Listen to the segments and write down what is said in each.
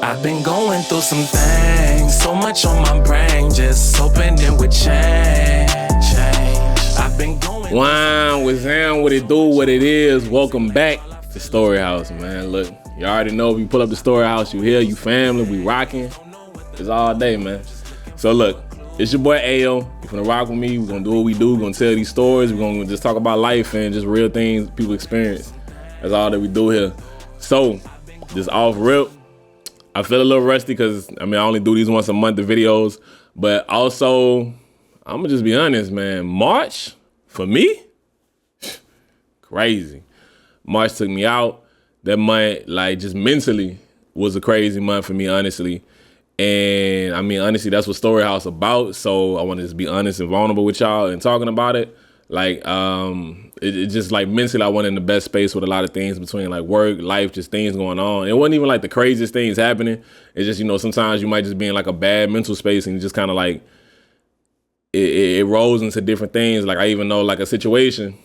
I've been going through some things, so much on my brain, just hoping it would change. I've been going. Wow, what's down, what it do, what it is. Welcome back to StoryHouse, man. Look, you already know if you pull up the StoryHouse, you here, you family, we rocking. It's all day, man. So look, it's your boy Ayo. You're gonna rock with me. We're gonna do what we do. We're gonna tell these stories. We're gonna just talk about life and just real things people experience. That's all that we do here. So, just off rip, I feel a little rusty because I only do these once a month, the videos. But also, I'm gonna just be honest, man. March, for me, crazy. March took me out. That month, like, just mentally was a crazy month for me, honestly. And honestly, that's what StoryHouse about. So I want to just be honest and vulnerable with y'all and talking about it. Like, it just like mentally, I went in the best space with a lot of things between like work, life, just things going on. It wasn't even like the craziest things happening. It's just, sometimes you might just be in like a bad mental space and you just kind of like, it rolls into different things. Like I even know like a situation,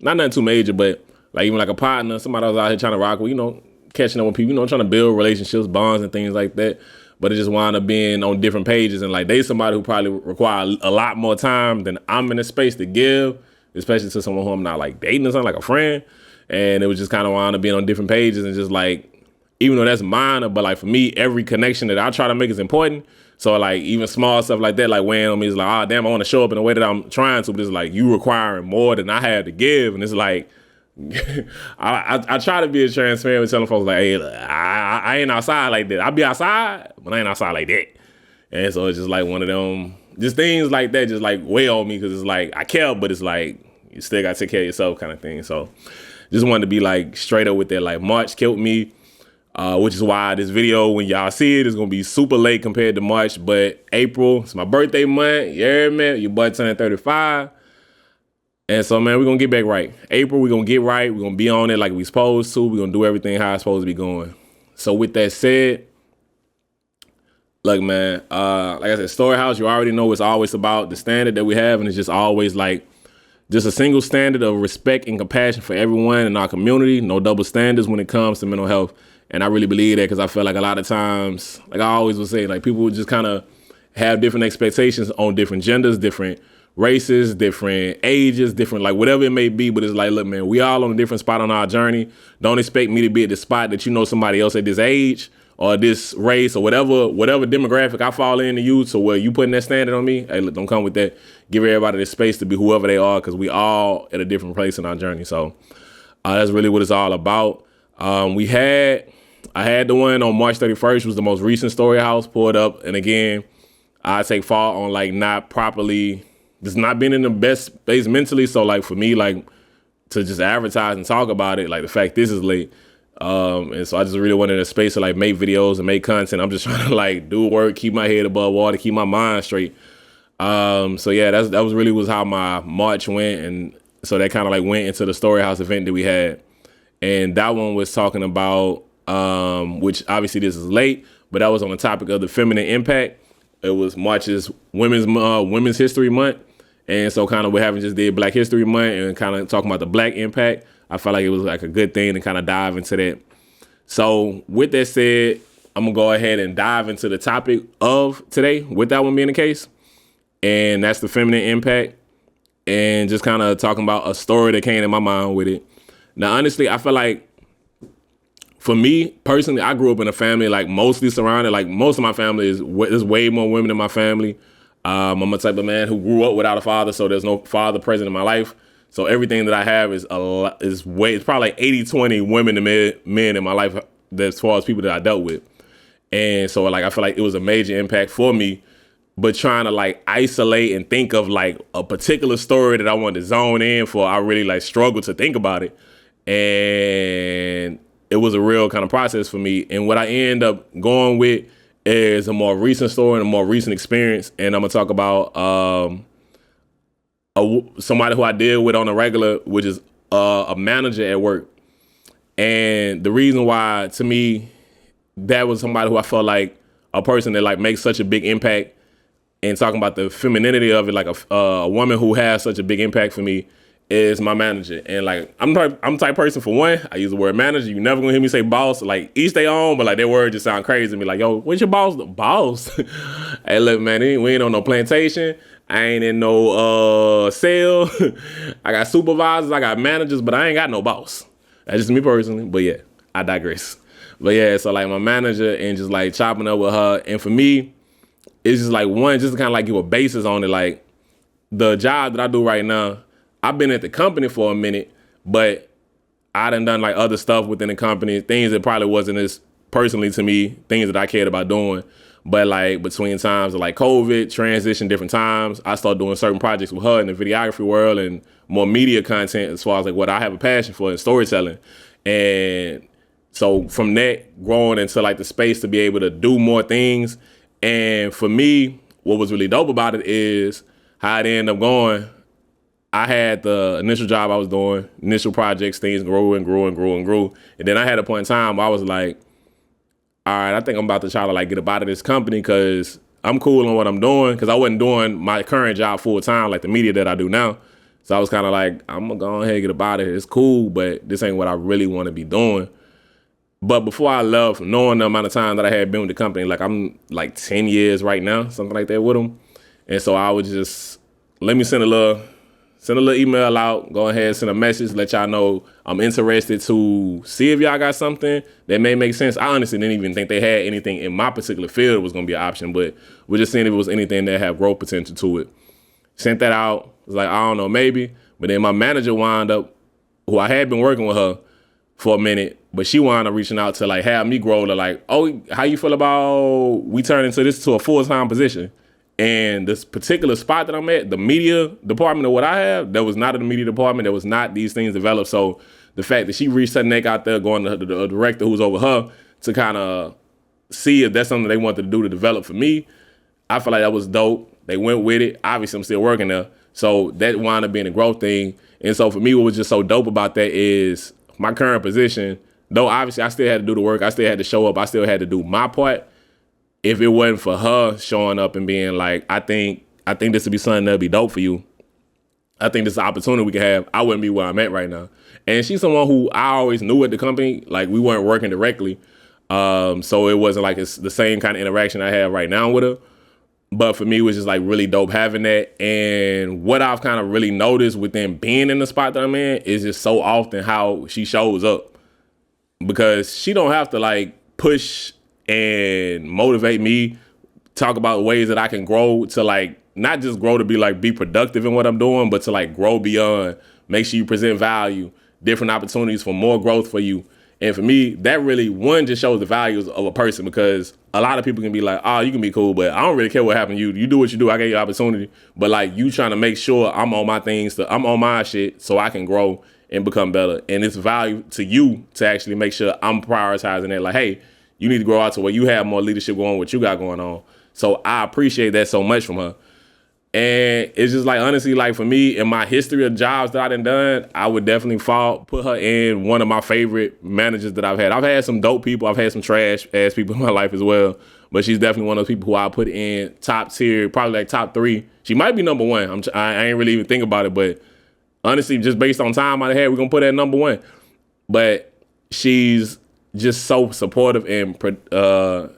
not nothing too major, but like even like a partner, somebody was out here trying to rock with, catching up with people, trying to build relationships, bonds and things like that. But it just wound up being on different pages. And like they somebody who probably require a lot more time than I'm in a space to give, especially to someone who I'm not like dating or something, like a friend. And it was just kind of wound up being on different pages and just like, even though that's minor, but like for me, every connection that I try to make is important. So like even small stuff like that, like weighing on me is like, oh damn, I want to show up in a way that I'm trying to, but it's like you requiring more than I have to give. And it's like, I try to be as transparent with telling folks like, hey, I ain't outside like that. I be outside, but I ain't outside like that. And so it's just like one of them, just things like that just like weigh on me because it's like, I care, but it's like, you still got to take care of yourself kind of thing. So just wanted to be like straight up with that. Like March killed me, which is why this video, when y'all see it, is going to be super late compared to March. But April, it's my birthday month. Yeah, man, your boy turning 35. And so, man, we're going to get back right. April, we're going to get right. We're going to be on it like we supposed to. We're going to do everything how it's supposed to be going. So with that said, look, man, like I said, StoryHouse, you already know it's always about the standard that we have. And it's just always like just a single standard of respect and compassion for everyone in our community. No double standards when it comes to mental health. And I really believe that because I feel like a lot of times, like I always would say, like people would just kind of have different expectations on different genders, different races, different ages, different like whatever it may be. But it's like, look, man, we all on a different spot on our journey. Don't expect me to be at the spot that somebody else at this age or this race or whatever demographic I fall into you. So where you putting that standard on me, hey, look, don't come with that. Give everybody the space to be whoever they are because we all at a different place in our journey. So that's really what it's all about. I had the one on March 31st, was the most recent StoryHouse pulled up. And again, I take fault on like not properly, just not being in the best space mentally. So like for me, like to just advertise and talk about it, like the fact this is late. And so I just really wanted a space to like make videos and make content. I'm just trying to like do work, keep my head above water, keep my mind straight. So yeah, that was how my March went. And so that kind of like went into the StoryHouse event that we had. And that one was talking about, which obviously this is late, but that was on the topic of the feminine impact. It was March's Women's History Month. And so kind of we having just did Black History Month and kind of talking about the Black impact. I felt like it was like a good thing to kind of dive into that. So with that said, I'm going to go ahead and dive into the topic of today with that one being the case. And that's the feminine impact and just kind of talking about a story that came in my mind with it. Now, honestly, I feel like for me personally, I grew up in a family like mostly surrounded, like most of my family is there's way more women in my family. I'm a type of man who grew up without a father, so there's no father present in my life. So everything that I have is it's probably like 80-20 women to men in my life as far as people that I dealt with. And so like I feel like it was a major impact for me, but trying to like isolate and think of like a particular story that I wanted to zone in for, I really like struggled to think about it. And it was a real kind of process for me. And what I end up going with is a more recent story and a more recent experience. And I'm going to talk about somebody who I deal with on a regular, which is a manager at work. And the reason why, to me, that was somebody who I felt like a person that like makes such a big impact, and talking about the femininity of it, like a woman who has such a big impact for me is my manager. And like I'm the type of person, for one, I use the word manager. You never gonna hear me say boss. Like each their own, but like that word just sound crazy to me. Like, yo, what's your boss? The boss. Hey, look, man, we ain't on no plantation. I ain't in no sale. I got supervisors, I got managers, but I ain't got no boss. That's just me personally. But yeah, I digress. But yeah, so like my manager and just like chopping up with her. And for me, it's just like one, just to kind of like give a basis on it. Like the job that I do right now, I've been at the company for a minute, but I done like other stuff within the company, things that probably wasn't as personally to me, things that I cared about doing. But like between times of like COVID, transition, different times, I started doing certain projects with her in the videography world and more media content as far as like what I have a passion for in storytelling. And so from that, growing into like the space to be able to do more things. And for me, what was really dope about it is how it ended up going. I had the initial job I was doing, initial projects, things grew and grew and grew and grew. And then I had a point in time where I was like, all right, I think I'm about to try to like get up out of this company because I'm cool on what I'm doing, because I wasn't doing my current job full time, like the media that I do now. So I was kind of like, I'm going to go ahead and get up out of here. It's cool, but this ain't what I really want to be doing. But before I left, knowing the amount of time that I had been with the company, like I'm like 10 years right now, something like that with them. And so I would just, let me send a little email out, go ahead, send a message, let y'all know I'm interested to see if y'all got something that may make sense. I honestly didn't even think they had anything in my particular field was going to be an option, but we're just seeing if it was anything that had growth potential to it. Sent that out. Was like, I don't know, maybe. But then my manager wound up, who I had been working with her for a minute, but she wound up reaching out to like have me grow to like, oh, how you feel about we turn into this to a full-time position? And this particular spot that I'm at, the media department of what I have, that was not in the media department. There was not these things developed. So the fact that she reached her neck out there, going to the director who's over her to kind of see if that's something they wanted to do to develop for me, I feel like that was dope. They went with it. Obviously, I'm still working there. So that wound up being a growth thing. And so for me, what was just so dope about that is my current position, though obviously I still had to do the work, I still had to show up, I still had to do my part. If it wasn't for her showing up and being like, I think this would be something that'd be dope for you. I think this is an opportunity we can have. I wouldn't be where I'm at right now. And she's someone who I always knew at the company, like we weren't working directly. So it wasn't like it's the same kind of interaction I have right now with her. But for me, it was just like really dope having that. And what I've kind of really noticed within being in the spot that I'm in is just so often how she shows up. Because she don't have to like push and motivate me, talk about ways that I can grow to like, not just grow to be like, be productive in what I'm doing, but to like grow beyond, make sure you present value, different opportunities for more growth for you. And for me, that really, one, just shows the values of a person, because a lot of people can be like, oh, you can be cool, but I don't really care what happened to you. You do what you do. I gave you opportunity. But like you trying to make sure I'm on my things, I'm on my shit so I can grow and become better. And it's value to you to actually make sure I'm prioritizing it. Like, hey, you need to grow out to where you have more leadership going, what you got going on. So I appreciate that so much from her. And it's just like, honestly, like for me, in my history of jobs that I done, I would definitely put her in one of my favorite managers that I've had. I've had some dope people. I've had some trash ass people in my life as well. But she's definitely one of those people who I put in top tier, probably like top 3. She might be number 1. I ain't really even think about it. But honestly, just based on time I had, we're going to put her at number 1. But she's just so supportive and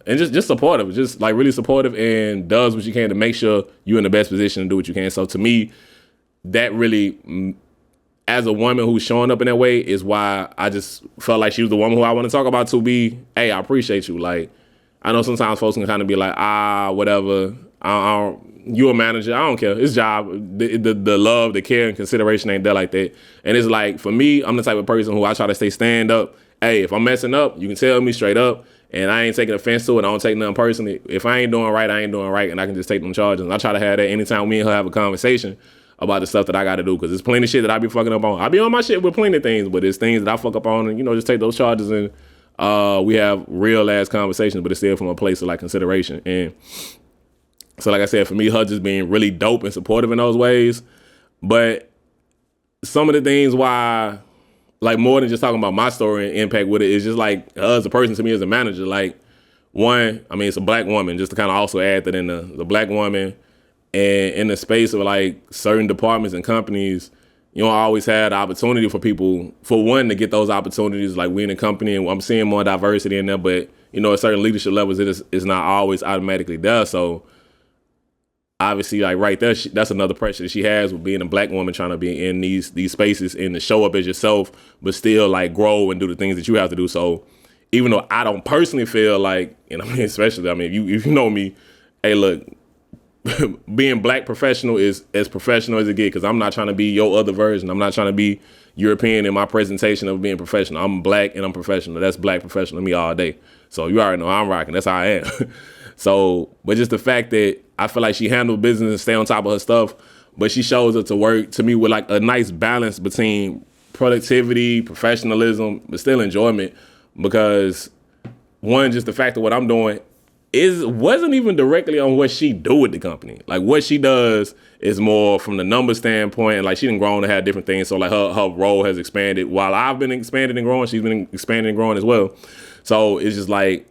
just supportive, just like really supportive, and does what you can to make sure you're in the best position to do what you can. So to me, that really, as a woman who's showing up in that way, is why I just felt like she was the woman who I want to talk about to be, hey, I appreciate you. Like, I know sometimes folks can kind of be like, whatever, you a manager, I don't care. It's job. The love, the care, and consideration ain't there like that. And it's like, for me, I'm the type of person who I try to stay stand up. Hey, if I'm messing up, you can tell me straight up, and I ain't taking offense to it. I don't take nothing personally. If I ain't doing right, I ain't doing right, and I can just take them charges. And I try to have that anytime me and her have a conversation about the stuff that I got to do, because there's plenty of shit that I be fucking up on. I be on my shit with plenty of things, but there's things that I fuck up on, and, just take those charges, and we have real-ass conversations, but it's still from a place of, like, consideration. And so, like I said, for me, her just being really dope and supportive in those ways. But some of the things why, like, more than just talking about my story and impact with it, is just like her as a person to me as a manager. Like, one, I mean, it's a black woman, just to kind of also add that in the black woman, and in the space of like certain departments and companies, you don't always have the opportunity for people, for one, to get those opportunities. Like we in a company and I'm seeing more diversity in there, but at certain leadership levels, it's not always automatically there. So obviously, like right there, that's another pressure that she has with being a black woman trying to be in these spaces and to show up as yourself, but still like grow and do the things that you have to do. So even though I don't personally feel like, especially, if you know me, hey, look, being black professional is as professional as it gets, because I'm not trying to be your other version. I'm not trying to be European in my presentation of being professional. I'm black and I'm professional. That's black professional to me all day. So you already know I'm rocking. That's how I am. So, but just the fact that I feel like she handled business and stay on top of her stuff, but she shows up to work to me with like a nice balance between productivity, professionalism, but still enjoyment. Because one, just the fact of what I'm doing wasn't even directly on what she do with the company. Like what she does is more from the number standpoint, and like she done grown to have different things. So like her role has expanded. While I've been expanding and growing, she's been expanding and growing as well. So it's just like,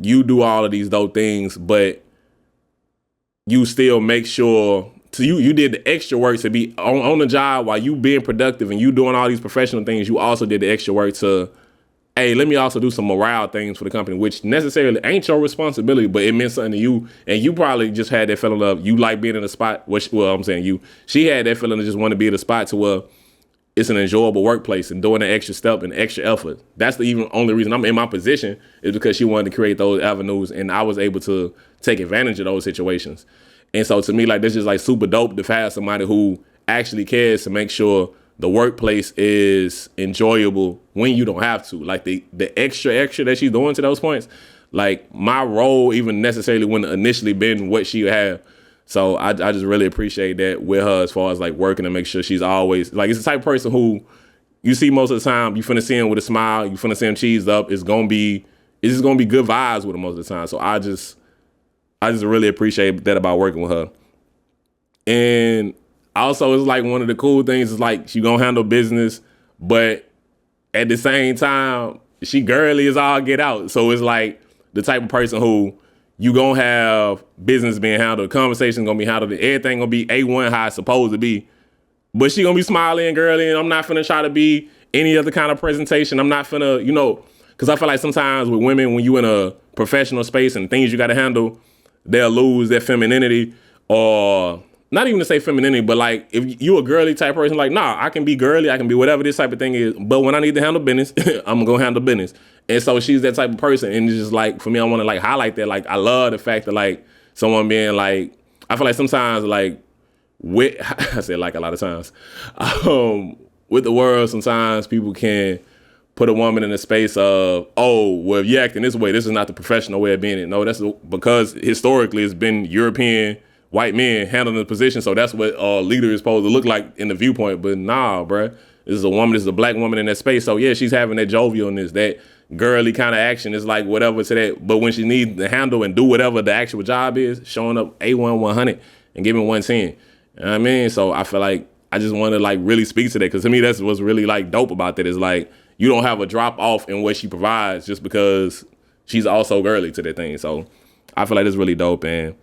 you do all of these dope things, but you still make sure you did the extra work to be on the job while you being productive and you doing all these professional things. You also did the extra work to, hey, let me also do some morale things for the company, which necessarily ain't your responsibility, but it meant something to you. And you probably just had that feeling of you like being in a spot. She had that feeling to just want to be in a spot to where it's an enjoyable workplace and doing an extra step and extra effort. That's the even only reason I'm in my position, is because she wanted to create those avenues, and I was able to take advantage of those situations. And so to me, like, this is like super dope to have somebody who actually cares to make sure the workplace is enjoyable when you don't have to. Like the extra that she's doing to those points, like my role even necessarily wouldn't initially been what she had. So I just really appreciate that with her, as far as like working to make sure she's always like, it's the type of person who you see most of the time, you finna see him with a smile, you finna see him cheesed up. It's just gonna be good vibes with him most of the time. So I just really appreciate that about working with her. And also, it's like one of the cool things is like she gonna handle business, but at the same time, she girly as all get out. So it's like the type of person who you gonna have business being handled, conversation gonna be handled, everything gonna be A1 how it's supposed to be. But she gonna be smiling and girly, and I'm not finna try to be any other kind of presentation. I'm not finna, because I feel like sometimes with women, when you in a professional space and things you gotta handle, they'll lose their femininity, or not even to say femininity, but like if you a girly type person, like, nah, I can be girly, I can be whatever this type of thing is, but when I need to handle business, I'm gonna handle business. And so she's that type of person, and it's just like, for me, I want to like highlight that. Like, I love the fact that like someone being like, I feel like sometimes like I say like a lot of times, with the world, sometimes people can put a woman in a space of, oh, well, if you're acting this way, this is not the professional way of being it. No, that's because historically it's been European white men handling the position, so that's what a leader is supposed to look like in the viewpoint. But nah, bruh, this is a black woman in that space. So yeah, she's having that jovialness, that girly kind of action. Is like whatever to that. But when she needs to handle and do whatever the actual job is, showing up A1 100 and giving 110. You know what I mean? So I feel like I just want to like really speak to that, because to me that's what's really like dope about that, is like you don't have a drop off in what she provides just because she's also girly to that thing. So I feel like it's really dope. And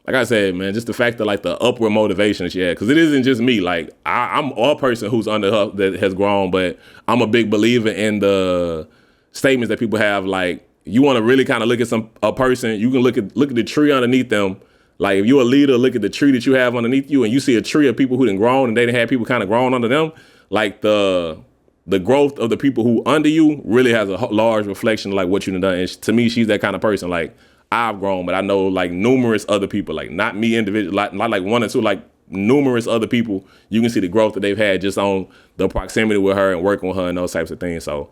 like I said, man, just the fact that like the upward motivation she had, because it isn't just me. Like I'm a person who's under her that has grown, but I'm a big believer in the statements that people have. Like, you want to really kind of look at a person, you can look at the tree underneath them. Like, if you're a leader, look at the tree that you have underneath you, and you see a tree of people who done grown, and they done had people kind of grown under them. Like the growth of the people who under you really has a large reflection of like what you done. And to me, she's that kind of person. Like, I've grown, but I know like numerous other people, like not me individually, not like one or two, like numerous other people. You can see the growth that they've had just on the proximity with her and working with her and those types of things. So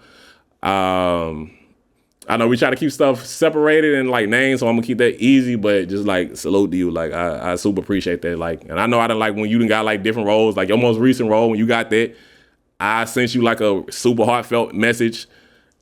I know we try to keep stuff separated and like names, so I'm gonna keep that easy, but just like salute to you. Like I super appreciate that. Like, and I know I done like when you done got like different roles, like your most recent role, when you got that, I sent you like a super heartfelt message.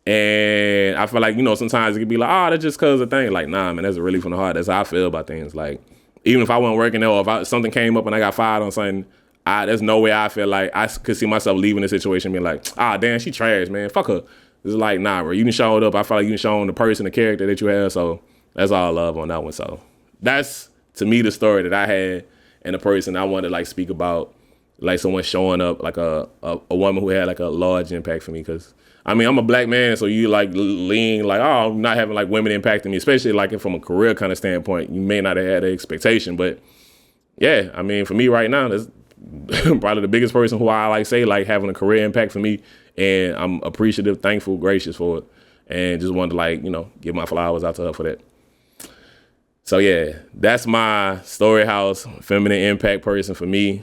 And I feel like, sometimes it could be like, oh, that's just cause of thing. Like, nah, man, that's really from the heart. That's how I feel about things. Like, even if I wasn't working there, or if something came up and I got fired on something, there's no way I feel like I could see myself leaving the situation and being like, damn, she trash, man. Fuck her. It's like, nah, bro, you done showed up. I feel like you done shown the person, the character that you have. So that's all love on that one. So that's, to me, the story that I had and the person I wanted to like speak about like someone showing up, like a woman who had like a large impact for me. Because I mean, I'm a black man, so you like lean like, oh, I'm not having like women impacting me, especially like from a career kind of standpoint. You may not have had the expectation, but yeah, I mean, for me right now, that's probably the biggest person who I like say like having a career impact for me, and I'm appreciative, thankful, gracious for it, and just wanted to like, you know, give my flowers out to her for that. So yeah, that's my StoryHouse feminine impact person for me.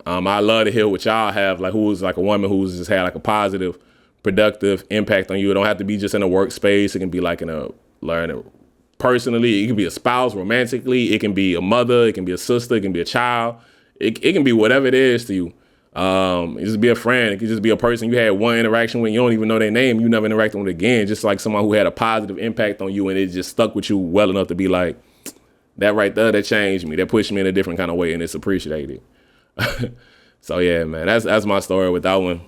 I love to hear what y'all have, like who's like a woman who's just had like a positive, productive impact on you. It don't have to be just in a workspace. It can be like in a learning personally. It can be a spouse, romantically. It can be a mother. It can be a sister. It can be a child. It can be whatever it is to you. It just be a friend. It could just be a person you had one interaction with. You don't even know their name. You never interacted with again. Just like someone who had a positive impact on you, and it just stuck with you well enough to be like, that right there, that changed me. That pushed me in a different kind of way, and it's appreciated. So yeah, man, that's my story with that one.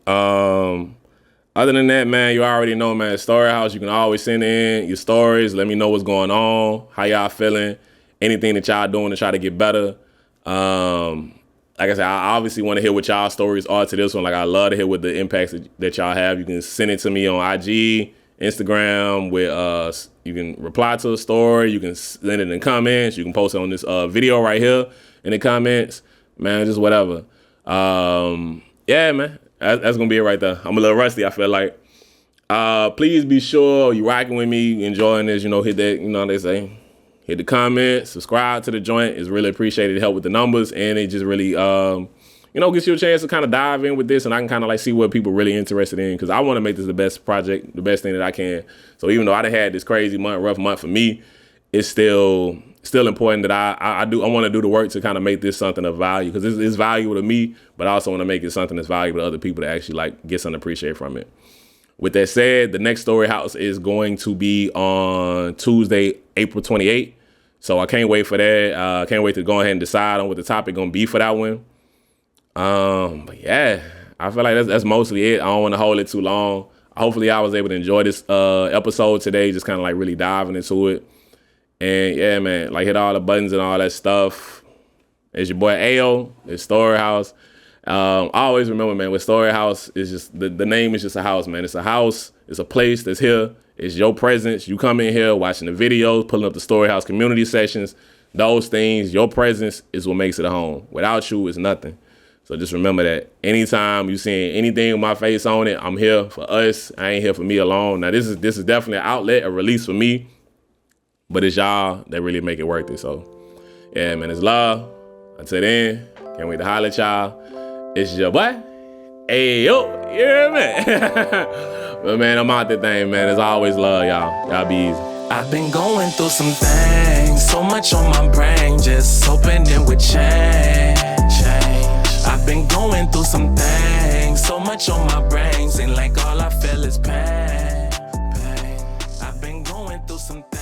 Other than that, man, you already know, man, StoryHouse, you can always send in your stories. Let me know what's going on, how y'all feeling, anything that y'all doing to try to get better. Like I said, I obviously want to hear what y'all stories are to this one. Like, I love to hear what the impacts that y'all have. You can send it to me on IG, Instagram, with you can reply to a story. You can send it in comments. You can post it on this video right here in the comments. Man, just whatever. Yeah, man, that's gonna be it right there. I'm a little rusty, I feel like. Please be sure you rocking with me, enjoying this. You know, hit that. You know what they say. Hit the comments, subscribe to the joint. It's really appreciated. It help with the numbers, and it just really, gets you a chance to kind of dive in with this, and I can kind of like see what people really interested in, because I want to make this the best project, the best thing that I can. So even though I done had this crazy month, rough month for me, it's still important that I want to do the work to kind of make this something of value, because it's valuable to me, but I also want to make it something that's valuable to other people to actually like get something to appreciate from it. With that said, the next StoryHouse is going to be on Tuesday, April 28th. So I can't wait for that. I can't wait to go ahead and decide on what the topic gonna be for that one. But yeah, I feel like that's mostly it. I don't want to hold it too long. Hopefully I was able to enjoy this episode today, just kind of like really diving into it. And yeah, man, like hit all the buttons and all that stuff. It's your boy Ayo. It's StoryHouse. I always remember, man, with StoryHouse, is just the name is just a house, man. It's a house. It's a place that's here. It's your presence. You come in here watching the videos, pulling up the StoryHouse community sessions. Those things, your presence is what makes it a home. Without you, it's nothing. So just remember that. Anytime you seeing anything with my face on it, I'm here for us. I ain't here for me alone. Now, this is definitely an outlet, a release for me. But it's y'all that really make it worth it. So, yeah, man, it's love. Until then, can't wait to holler at y'all. It's your boy. Ayo. Yeah, man. But, man, I'm out that thing, man. As always, love y'all. Y'all be easy. I've been going through some things, so much on my brain, just hoping it would change. I've been going through some things, so much on my brain, seem like all I feel is pain. I've been going through some things.